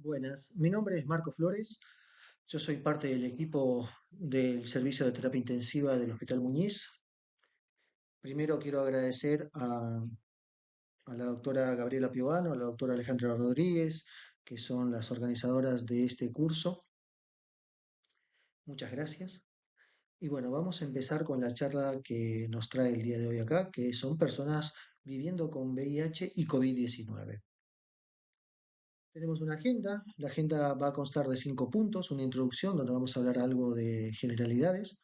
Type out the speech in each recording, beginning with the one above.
Buenas, mi nombre es Marco Flores, yo soy parte del equipo del servicio de terapia intensiva del Hospital Muñiz. Primero quiero agradecer a la doctora Gabriela Piovano, a la doctora Alejandra Rodríguez, que son las organizadoras de este curso. Muchas gracias. Y bueno, vamos a empezar con la charla que nos trae el día de hoy acá, que son personas viviendo con VIH y COVID-19. Tenemos una agenda, la agenda va a constar de 5 puntos, una introducción donde vamos a hablar algo de generalidades,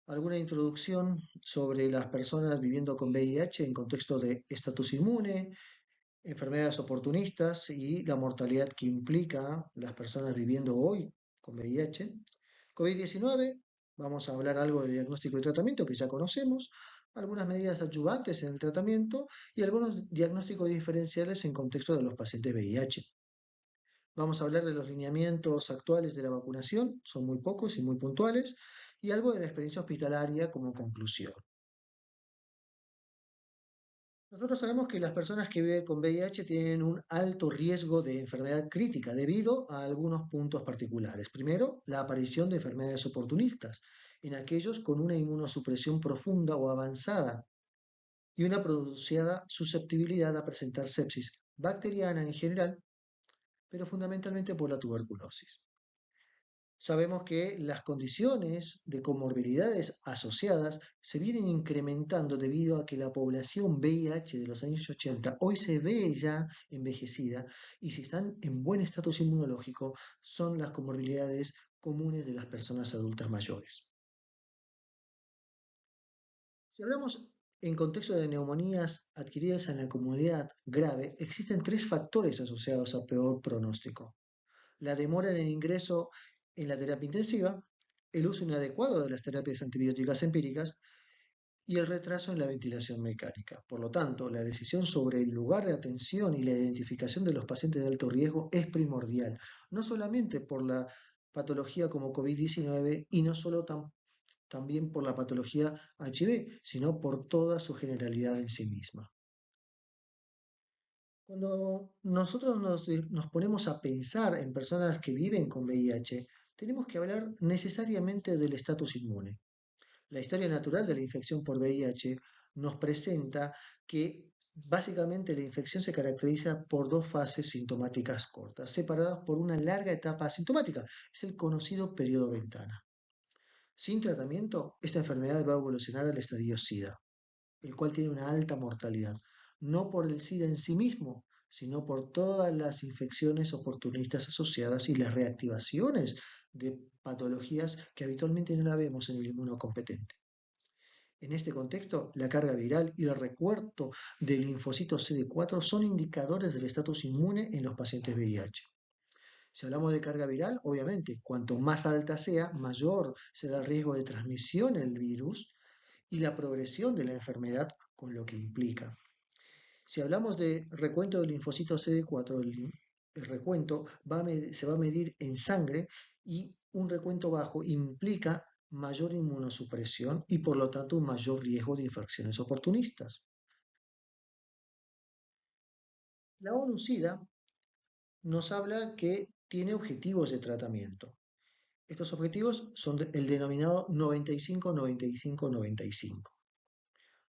alguna introducción sobre las personas viviendo con VIH en contexto de estatus inmune, enfermedades oportunistas y la mortalidad que implica las personas viviendo hoy con VIH. COVID-19, vamos a hablar algo de diagnóstico y tratamiento que ya conocemos, algunas medidas adyuvantes en el tratamiento y algunos diagnósticos diferenciales en contexto de los pacientes VIH. Vamos a hablar de los lineamientos actuales de la vacunación, son muy pocos y muy puntuales, y algo de la experiencia hospitalaria como conclusión. Nosotros sabemos que las personas que viven con VIH tienen un alto riesgo de enfermedad crítica debido a algunos puntos particulares. Primero, la aparición de enfermedades oportunistas en aquellos con una inmunosupresión profunda o avanzada y una pronunciada susceptibilidad a presentar sepsis bacteriana en general, pero fundamentalmente por la tuberculosis. Sabemos que las condiciones de comorbilidades asociadas se vienen incrementando debido a que la población VIH de los años 80 hoy se ve ya envejecida y si están en buen estatus inmunológico son las comorbilidades comunes de las personas adultas mayores. Si hablamos en contexto de neumonías adquiridas en la comunidad grave, existen tres factores asociados a peor pronóstico: la demora en el ingreso en la terapia intensiva, el uso inadecuado de las terapias antibióticas empíricas y el retraso en la ventilación mecánica. Por lo tanto, la decisión sobre el lugar de atención y la identificación de los pacientes de alto riesgo es primordial, no solamente por la patología como COVID-19 y no solo también por la patología HIV, sino por toda su generalidad en sí misma. Cuando nosotros nos ponemos a pensar en personas que viven con VIH, tenemos que hablar necesariamente del estatus inmune. La historia natural de la infección por VIH nos presenta que básicamente la infección se caracteriza por dos fases sintomáticas cortas, separadas por una larga etapa asintomática. Es el conocido periodo ventana. Sin tratamiento, esta enfermedad va a evolucionar al estadio SIDA, el cual tiene una alta mortalidad, no por el SIDA en sí mismo, sino por todas las infecciones oportunistas asociadas y las reactivaciones de patologías que habitualmente no la vemos en el inmunocompetente. En este contexto, la carga viral y el recuerdo del linfocito CD4 son indicadores del estatus inmune en los pacientes VIH. Si hablamos de carga viral, obviamente, cuanto más alta sea, mayor será el riesgo de transmisión del virus y la progresión de la enfermedad con lo que implica. Si hablamos de recuento del linfocito CD4, el recuento se va a medir en sangre y un recuento bajo implica mayor inmunosupresión y por lo tanto un mayor riesgo de infecciones oportunistas. La ONU-SIDA nos habla que tiene objetivos de tratamiento. Estos objetivos son el denominado 95-95-95.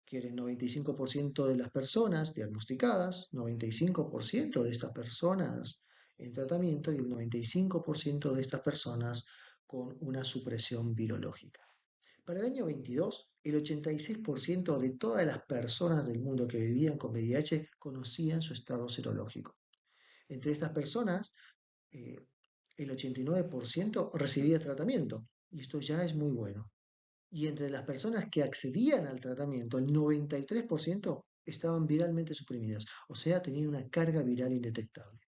Quieren 95% de las personas diagnosticadas, 95% de estas personas en tratamiento y el 95% de estas personas con una supresión virológica. Para el año 22, el 86% de todas las personas del mundo que vivían con VIH conocían su estado serológico. Entre estas personas, eh, el 89% recibía tratamiento, y esto ya es muy bueno. Y entre las personas que accedían al tratamiento, el 93% estaban viralmente suprimidas, o sea, tenían una carga viral indetectable.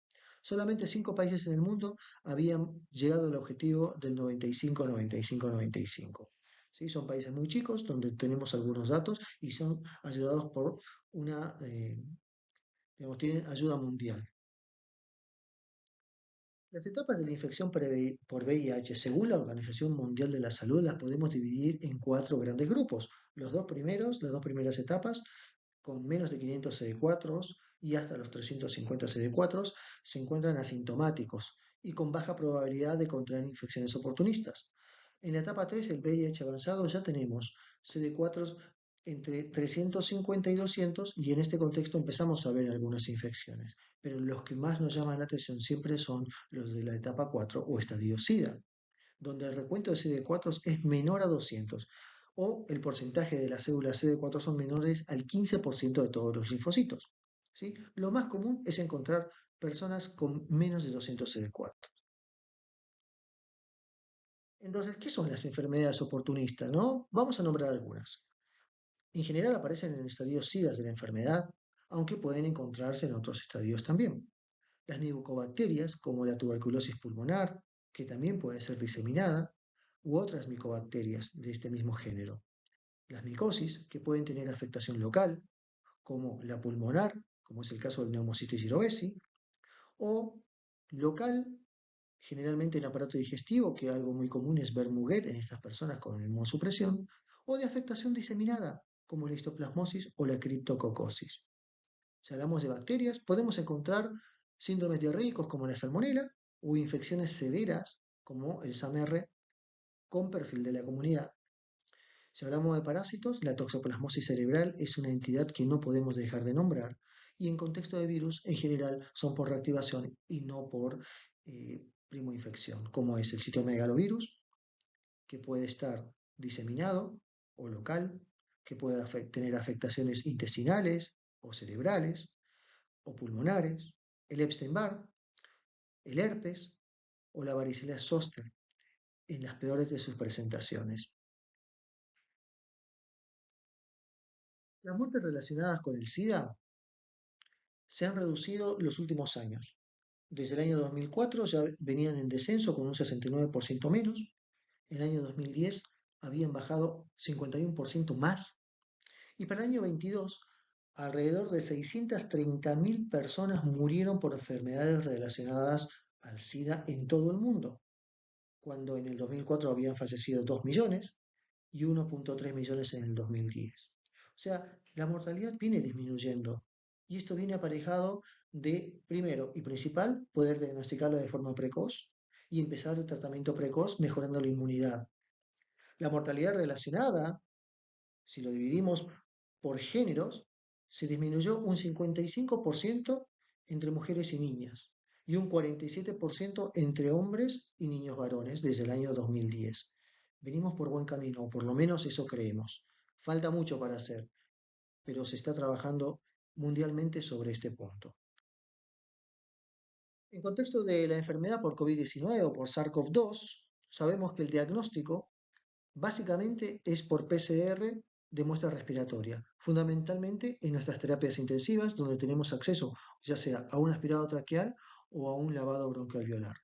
Solamente 5 países en el mundo habían llegado al objetivo del 95-95-95. ¿Sí? Son países muy chicos donde tenemos algunos datos y son ayudados por digamos, tienen ayuda mundial. Las etapas de la infección por VIH, según la Organización Mundial de la Salud, las podemos dividir en 4 grandes grupos. Las dos primeras etapas, con menos de 500 CD4 y hasta los 350 CD4 se encuentran asintomáticos y con baja probabilidad de contraer infecciones oportunistas. En la etapa 3, el VIH avanzado, ya tenemos CD4 entre 350 y 200 y en este contexto empezamos a ver algunas infecciones, pero los que más nos llaman la atención siempre son los de la etapa 4 o estadio SIDA, donde el recuento de CD4 es menor a 200 o el porcentaje de las células CD4 son menores al 15% de todos los linfocitos. ¿Sí? Lo más común es encontrar personas con menos de 200 CD4. Entonces, ¿qué son las enfermedades oportunistas? ¿No? Vamos a nombrar algunas. En general aparecen en estadios SIDA de la enfermedad, aunque pueden encontrarse en otros estadios también. Las micobacterias, como la tuberculosis pulmonar, que también puede ser diseminada, u otras micobacterias de este mismo género. Las micosis, que pueden tener afectación local, como la pulmonar, como es el caso del Pneumocystis jirovesi, o local, generalmente en el aparato digestivo, que algo muy común es ver muguet en estas personas con inmunosupresión, o de afectación diseminada, como la histoplasmosis o la criptococosis. Si hablamos de bacterias, podemos encontrar síndromes diarreicos como la salmonela o infecciones severas como el SAMR con perfil de la comunidad. Si hablamos de parásitos, la toxoplasmosis cerebral es una entidad que no podemos dejar de nombrar y en contexto de virus en general son por reactivación y no por primoinfección, como es el citomegalovirus, que puede estar diseminado o local, que puede tener afectaciones intestinales o cerebrales o pulmonares, el Epstein-Barr, el herpes o la varicela zoster en las peores de sus presentaciones. Las muertes relacionadas con el SIDA se han reducido los últimos años. Desde el año 2004 ya venían en descenso con un 69% menos. En el año 2010 habían bajado 51% más. Y para el año 22, alrededor de 630.000 personas murieron por enfermedades relacionadas al SIDA en todo el mundo, cuando en el 2004 habían fallecido 2 millones y 1.3 millones en el 2010. O sea, la mortalidad viene disminuyendo y esto viene aparejado de, primero y principal, poder diagnosticarlo de forma precoz y empezar el tratamiento precoz mejorando la inmunidad. La mortalidad relacionada, si lo dividimos por géneros, se disminuyó un 55% entre mujeres y niñas y un 47% entre hombres y niños varones desde el año 2010. Venimos por buen camino, o por lo menos eso creemos. Falta mucho para hacer, pero se está trabajando mundialmente sobre este punto. En contexto de la enfermedad por COVID-19 o por SARS-CoV-2, sabemos que el diagnóstico básicamente es por PCR de muestra respiratoria, fundamentalmente en nuestras terapias intensivas, donde tenemos acceso ya sea a un aspirado traqueal o a un lavado broncoalveolar.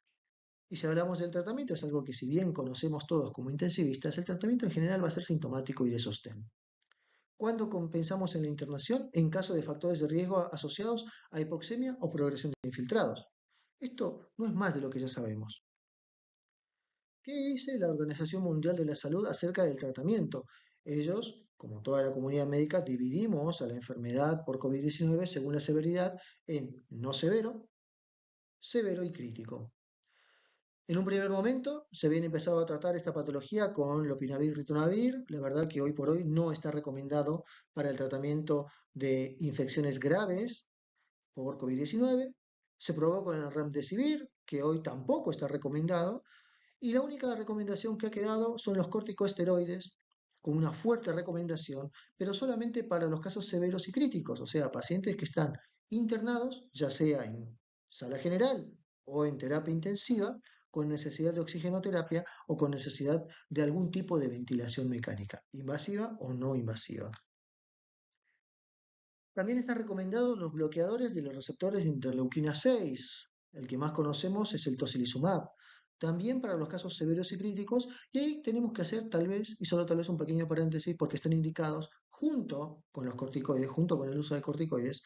Y si hablamos del tratamiento, es algo que si bien conocemos todos como intensivistas, el tratamiento en general va a ser sintomático y de sostén. ¿Cuándo compensamos en la internación? En caso de factores de riesgo asociados a hipoxemia o progresión de infiltrados. Esto no es más de lo que ya sabemos. ¿Qué dice la Organización Mundial de la Salud acerca del tratamiento? Ellos, como toda la comunidad médica, dividimos a la enfermedad por COVID-19 según la severidad en no severo, severo y crítico. En un primer momento se había empezado a tratar esta patología con lopinavir, ritonavir. La verdad que hoy por hoy no está recomendado para el tratamiento de infecciones graves por COVID-19. Se probó con el remdesivir, que hoy tampoco está recomendado. Y la única recomendación que ha quedado son los corticosteroides, con una fuerte recomendación, pero solamente para los casos severos y críticos, o sea, pacientes que están internados, ya sea en sala general o en terapia intensiva, con necesidad de oxigenoterapia o con necesidad de algún tipo de ventilación mecánica, invasiva o no invasiva. También están recomendados los bloqueadores de los receptores de interleuquina 6. El que más conocemos es el tocilizumab. También para los casos severos y críticos, y ahí tenemos que hacer tal vez, y solo tal vez un pequeño paréntesis, porque están indicados junto con los corticoides, junto con el uso de corticoides,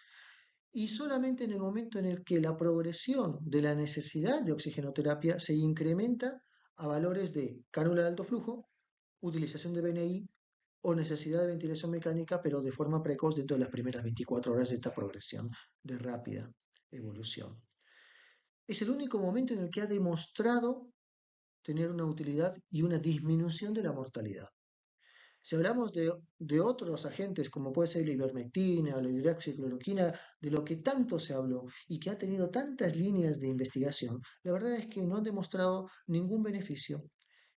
y solamente en el momento en el que la progresión de la necesidad de oxigenoterapia se incrementa a valores de cánula de alto flujo, utilización de BNI o necesidad de ventilación mecánica, pero de forma precoz dentro de las primeras 24 horas de esta progresión de rápida evolución. Es el único momento en el que ha demostrado tener una utilidad y una disminución de la mortalidad. Si hablamos de otros agentes, como puede ser la ivermectina o la hidroxicloroquina, de lo que tanto se habló y que ha tenido tantas líneas de investigación, la verdad es que no han demostrado ningún beneficio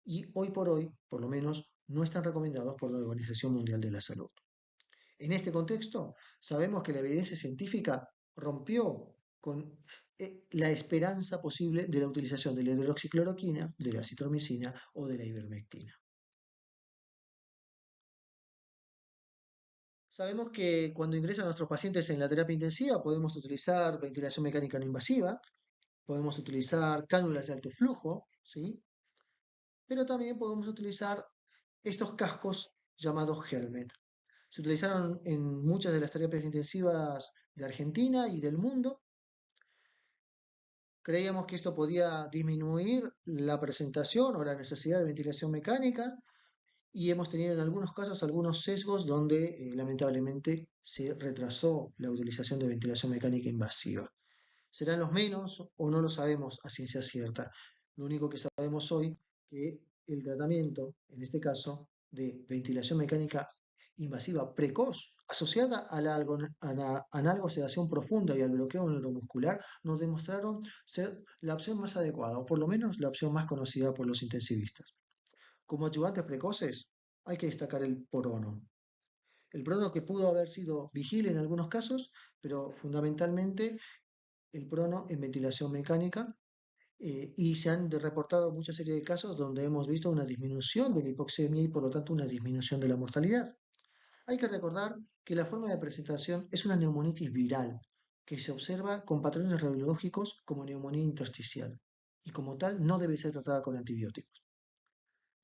y hoy por hoy, por lo menos, no están recomendados por la Organización Mundial de la Salud. En este contexto, sabemos que la evidencia científica rompió con la esperanza posible de la utilización de la hidroxicloroquina, de la citromicina o de la ivermectina. Sabemos que cuando ingresan nuestros pacientes en la terapia intensiva podemos utilizar ventilación mecánica no invasiva, podemos utilizar cánulas de alto flujo, ¿sí? Pero también podemos utilizar estos cascos llamados helmet. Se utilizaron en muchas de las terapias intensivas de Argentina y del mundo. Creíamos que esto podía disminuir la presentación o la necesidad de ventilación mecánica y hemos tenido en algunos casos algunos sesgos donde lamentablemente se retrasó la utilización de ventilación mecánica invasiva. ¿Serán los menos o no lo sabemos a ciencia cierta? Lo único que sabemos hoy es que el tratamiento, en este caso, de ventilación mecánica invasiva precoz, asociada a la analgosedación profunda y al bloqueo neuromuscular, nos demostraron ser la opción más adecuada, o por lo menos la opción más conocida por los intensivistas. Como ayudantes precoces, hay que destacar el porono. El prono que pudo haber sido vigil en algunos casos, pero fundamentalmente el prono en ventilación mecánica y se han reportado mucha serie de casos donde hemos visto una disminución de la hipoxemia y por lo tanto una disminución de la mortalidad. Hay que recordar que la forma de presentación es una neumonitis viral que se observa con patrones radiológicos como neumonía intersticial y como tal no debe ser tratada con antibióticos.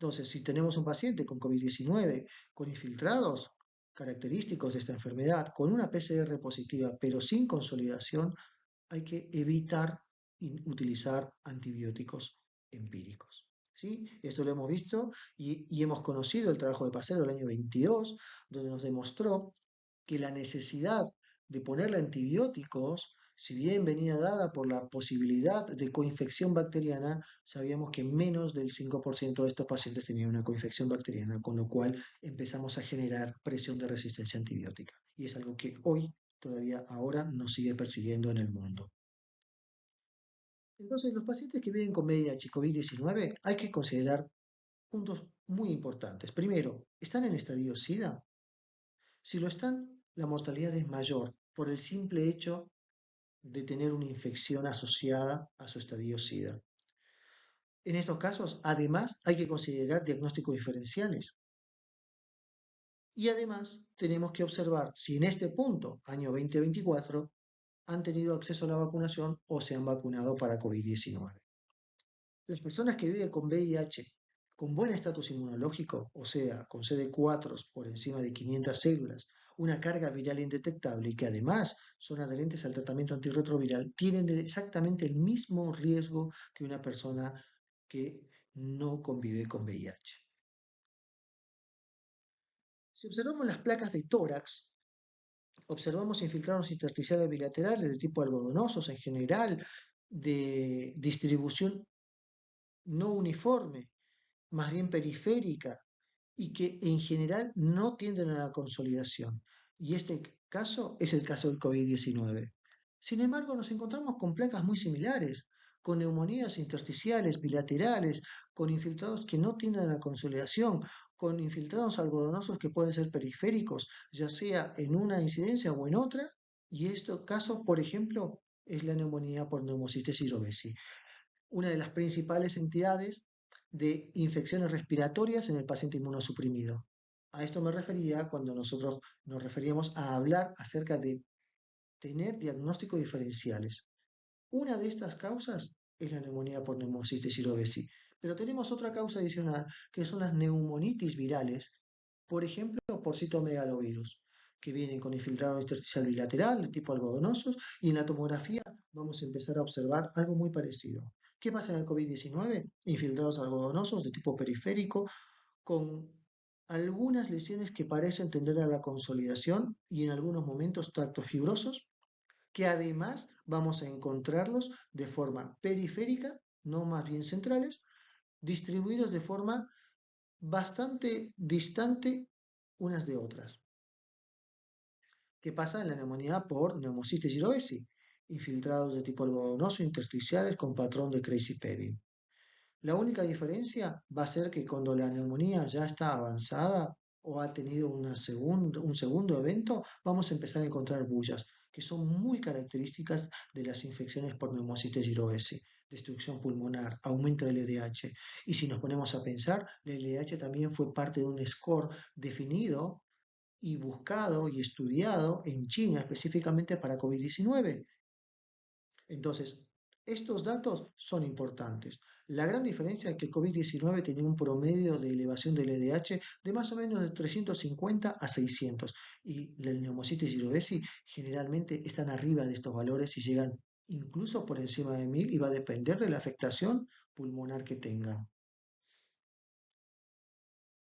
Entonces, si tenemos un paciente con COVID-19 con infiltrados característicos de esta enfermedad, con una PCR positiva pero sin consolidación, hay que evitar utilizar antibióticos empíricos. ¿Sí? Esto lo hemos visto y hemos conocido el trabajo de Pacero del año 22, donde nos demostró que la necesidad de ponerle antibióticos, si bien venía dada por la posibilidad de coinfección bacteriana, sabíamos que menos del 5% de estos pacientes tenían una coinfección bacteriana, con lo cual empezamos a generar presión de resistencia antibiótica. Y es algo que hoy, todavía ahora, nos sigue persiguiendo en el mundo. Entonces, los pacientes que viven con VIH y COVID-19 hay que considerar puntos muy importantes. Primero, ¿están en estadio SIDA? Si lo están, la mortalidad es mayor por el simple hecho de tener una infección asociada a su estadio SIDA. En estos casos, además, hay que considerar diagnósticos diferenciales. Y además, tenemos que observar si en este punto, año 2024, han tenido acceso a la vacunación o se han vacunado para COVID-19. Las personas que viven con VIH con buen estatus inmunológico, o sea, con CD4 por encima de 500 células, una carga viral indetectable y que además son adherentes al tratamiento antirretroviral, tienen exactamente el mismo riesgo que una persona que no convive con VIH. Si observamos las placas de tórax, observamos infiltrados intersticiales bilaterales de tipo algodonosos en general, de distribución no uniforme, más bien periférica, y que en general no tienden a la consolidación. Y este caso es el caso del COVID-19. Sin embargo, nos encontramos con placas muy similares, con neumonías intersticiales bilaterales, con infiltrados que no tienden a la consolidación, con infiltrados algodonosos que pueden ser periféricos, ya sea en una incidencia o en otra, y este caso, por ejemplo, es la neumonía por neumocitis cerevisiae, una de las principales entidades de infecciones respiratorias en el paciente inmunosuprimido. A esto me refería cuando nosotros nos referíamos a hablar acerca de tener diagnósticos diferenciales. Una de estas causas es la neumonía por neumocitis cerevisiae, pero tenemos otra causa adicional que son las neumonitis virales, por ejemplo, por citomegalovirus, que vienen con infiltrado intersticial bilateral de tipo algodonosos y en la tomografía vamos a empezar a observar algo muy parecido. ¿Qué pasa en el COVID-19? Infiltrados algodonosos de tipo periférico con algunas lesiones que parecen tender a la consolidación y en algunos momentos tractos fibrosos, que además vamos a encontrarlos de forma periférica, no más bien centrales, distribuidos de forma bastante distante unas de otras. ¿Qué pasa en la neumonía por neumocistis giraudesi? Infiltrados de tipo algodonoso intersticiales con patrón de Crazy-Pevin. La única diferencia va a ser que cuando la neumonía ya está avanzada o ha tenido un segundo evento, vamos a empezar a encontrar bullas, que son muy características de las infecciones por neumocitis giraudesi, destrucción pulmonar, aumento del LDH. Y si nos ponemos a pensar, el LDH también fue parte de un score definido y buscado y estudiado en China específicamente para COVID-19. Entonces, estos datos son importantes. La gran diferencia es que el COVID-19 tenía un promedio de elevación del LDH de más o menos de 350 a 600 y el neumocitis giraudesi generalmente están arriba de estos valores y llegan incluso por encima de 1000 y va a depender de la afectación pulmonar que tengan.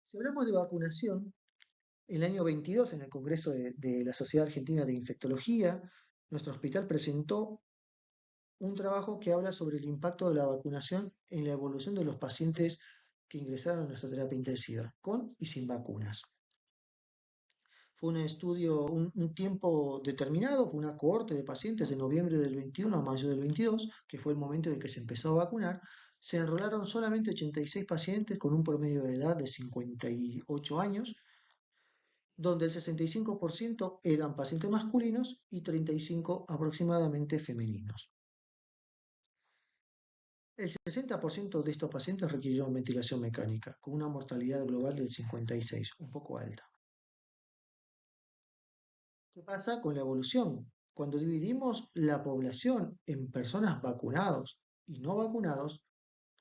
Si hablamos de vacunación, el año 22, en el Congreso de la Sociedad Argentina de Infectología, nuestro hospital presentó un trabajo que habla sobre el impacto de la vacunación en la evolución de los pacientes que ingresaron a nuestra terapia intensiva, con y sin vacunas. Fue un estudio, un tiempo determinado, fue una cohorte de pacientes de noviembre del 21 a mayo del 22, que fue el momento en el que se empezó a vacunar. Se enrolaron solamente 86 pacientes con un promedio de edad de 58 años, donde el 65% eran pacientes masculinos y 35% aproximadamente femeninos. El 60% de estos pacientes requirieron ventilación mecánica, con una mortalidad global del 56%, un poco alta. ¿Qué pasa con la evolución? Cuando dividimos la población en personas vacunados y no vacunados,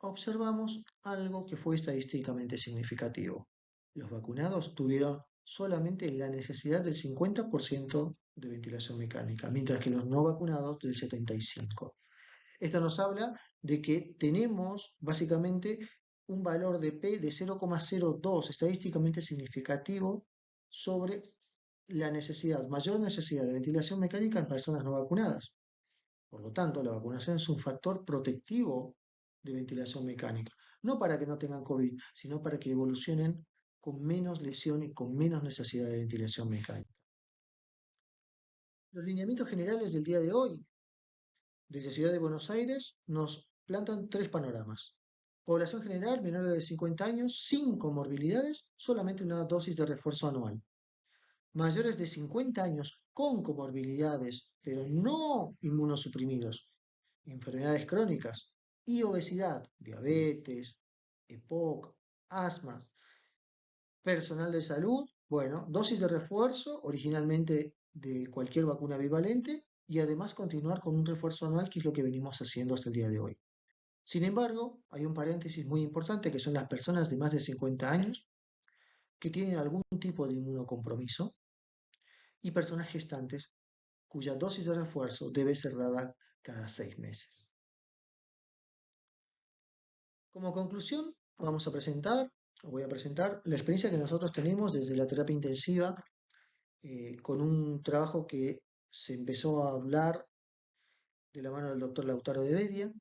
observamos algo que fue estadísticamente significativo. Los vacunados tuvieron solamente la necesidad del 50% de ventilación mecánica, mientras que los no vacunados del 75%. Esto nos habla de que tenemos básicamente un valor de P de 0,02 estadísticamente significativo sobre la mayor necesidad de ventilación mecánica en personas no vacunadas. Por lo tanto, la vacunación es un factor protectivo de ventilación mecánica, no para que no tengan COVID, sino para que evolucionen con menos lesión y con menos necesidad de ventilación mecánica. Los lineamientos generales del día de hoy desde Ciudad de Buenos Aires nos plantan tres panoramas. Población general, menores de 50 años, sin comorbilidades, solamente una dosis de refuerzo anual. Mayores de 50 años con comorbilidades, pero no inmunosuprimidos, enfermedades crónicas y obesidad, diabetes, EPOC, asma, personal de salud, bueno, dosis de refuerzo originalmente de cualquier vacuna bivalente y además continuar con un refuerzo anual, que es lo que venimos haciendo hasta el día de hoy. Sin embargo, hay un paréntesis muy importante que son las personas de más de 50 años que tienen algún tipo de inmunocompromiso y personas gestantes cuya dosis de refuerzo debe ser dada cada 6 meses. Como conclusión, voy a presentar la experiencia que nosotros tenemos desde la terapia intensiva con un trabajo que se empezó a hablar de la mano del doctor Lautaro de Bedia.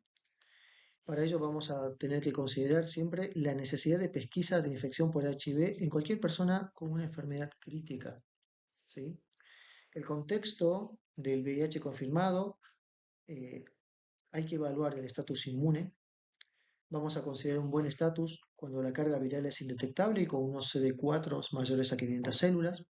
Para ello vamos a tener que considerar siempre la necesidad de pesquisa de infección por HIV en cualquier persona con una enfermedad crítica, ¿sí? El contexto del VIH confirmado, eh, hay que evaluar el estatus inmune. Vamos a considerar un buen estatus cuando la carga viral es indetectable y con unos CD4 mayores a 500 células.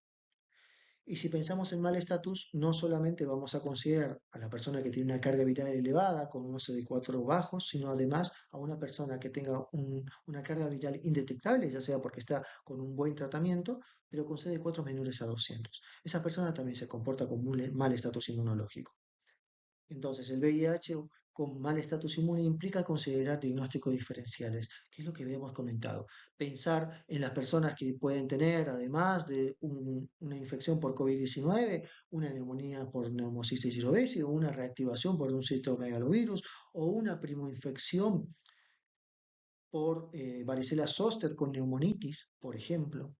Y si pensamos en mal estatus, no solamente vamos a considerar a la persona que tiene una carga viral elevada con unos CD4 bajos, sino además a una persona que tenga una carga viral indetectable, ya sea porque está con un buen tratamiento, pero con CD4 menores a 200. Esa persona también se comporta con mal estatus inmunológico. Entonces, el VIH con mal estatus inmune implica considerar diagnósticos diferenciales, que es lo que habíamos comentado. Pensar en las personas que pueden tener, además de una infección por COVID-19, una neumonía por neumocistis giraudesi o una reactivación por un citomegalovirus o una primoinfección por varicela zoster con neumonitis, por ejemplo.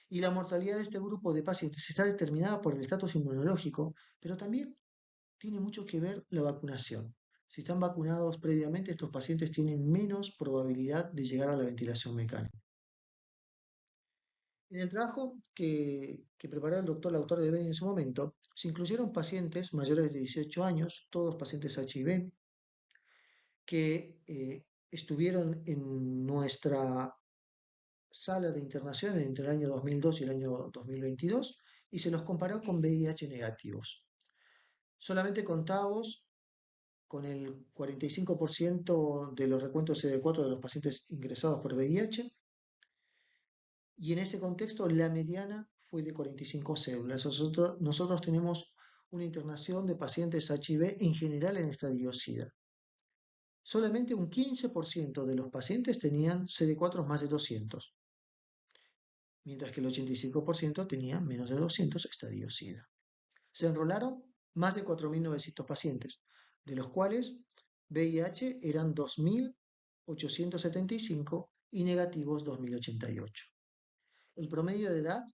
Y la mortalidad de este grupo de pacientes está determinada por el estatus inmunológico, pero también tiene mucho que ver la vacunación. Si están vacunados previamente, estos pacientes tienen menos probabilidad de llegar a la ventilación mecánica. En el trabajo que preparó el autor de Beni en su momento, se incluyeron pacientes mayores de 18 años, todos pacientes HIV, que estuvieron en nuestra sala de internación entre el año 2002 y el año 2022 y se los comparó con VIH negativos. Solamente contábamos con el 45% de los recuentos CD4 de los pacientes ingresados por VIH y en ese contexto la mediana fue de 45 células. Nosotros tenemos una internación de pacientes HIV en general en estadio SIDA. Solamente un 15% de los pacientes tenían CD4 más de 200, mientras que el 85% tenía menos de 200 estadios SIDA. Se enrolaron más de 4.900 pacientes, de los cuales VIH eran 2.875 y negativos 2.088. El promedio de edad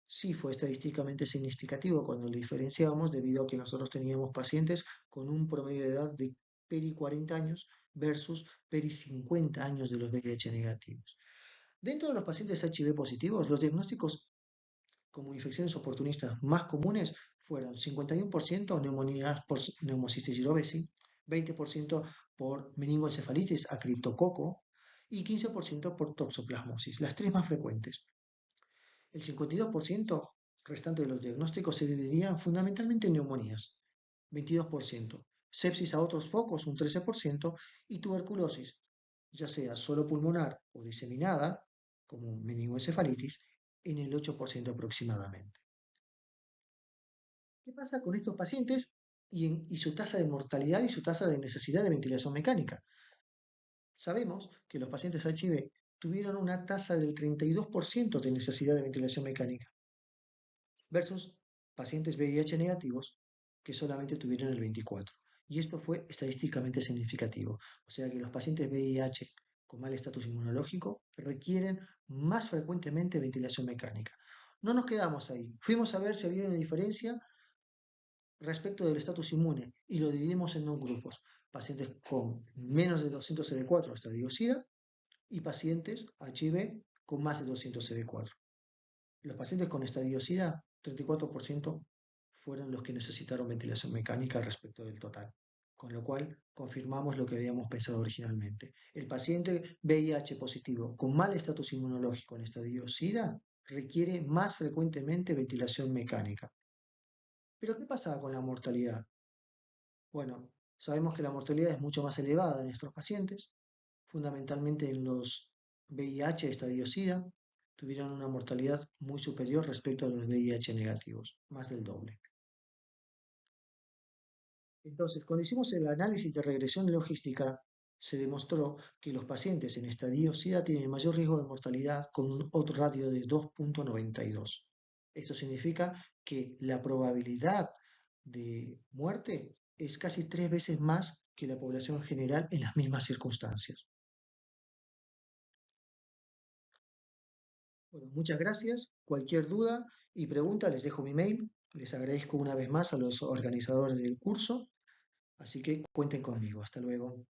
sí fue estadísticamente significativo cuando lo diferenciamos debido a que nosotros teníamos pacientes con un promedio de edad de peri 40 años versus peri 50 años de los VIH negativos. Dentro de los pacientes HIV positivos, los diagnósticos como infecciones oportunistas más comunes fueron 51% neumonías por Pneumocystis jirovecii, 20% por meningoencefalitis a criptococo y 15% por toxoplasmosis, las tres más frecuentes. El 52% restante de los diagnósticos se dividían fundamentalmente en neumonías, 22%, sepsis a otros focos, un 13%, y tuberculosis, ya sea solo pulmonar o diseminada, como meningoencefalitis, en el 8% aproximadamente. ¿Qué pasa con estos pacientes y su tasa de mortalidad y su tasa de necesidad de ventilación mecánica? Sabemos que los pacientes HIV tuvieron una tasa del 32% de necesidad de ventilación mecánica versus pacientes VIH negativos que solamente tuvieron el 24%. Y esto fue estadísticamente significativo. O sea que los pacientes VIH con mal estatus inmunológico requieren más frecuentemente ventilación mecánica. No nos quedamos ahí. Fuimos a ver si había una diferencia respecto del estatus inmune y lo dividimos en dos grupos, pacientes con menos de 200 CD4 estadio SIDA y pacientes HIV con más de 200 CD4. Los pacientes con estadio SIDA, 34% fueron los que necesitaron ventilación mecánica respecto del total, con lo cual confirmamos lo que habíamos pensado originalmente. El paciente VIH positivo con mal estatus inmunológico en estadio SIDA requiere más frecuentemente ventilación mecánica. ¿Pero qué pasa con la mortalidad? Bueno, sabemos que la mortalidad es mucho más elevada en estos pacientes, fundamentalmente en los VIH estadio SIDA, tuvieron una mortalidad muy superior respecto a los VIH negativos, más del doble. Entonces, cuando hicimos el análisis de regresión logística, se demostró que los pacientes en estadio SIDA tienen mayor riesgo de mortalidad con un odds radio de 2.92. Esto significa que la probabilidad de muerte es casi 3 veces más que la población general en las mismas circunstancias. Bueno, muchas gracias. Cualquier duda y pregunta les dejo mi mail. Les agradezco una vez más a los organizadores del curso, así que cuenten conmigo. Hasta luego.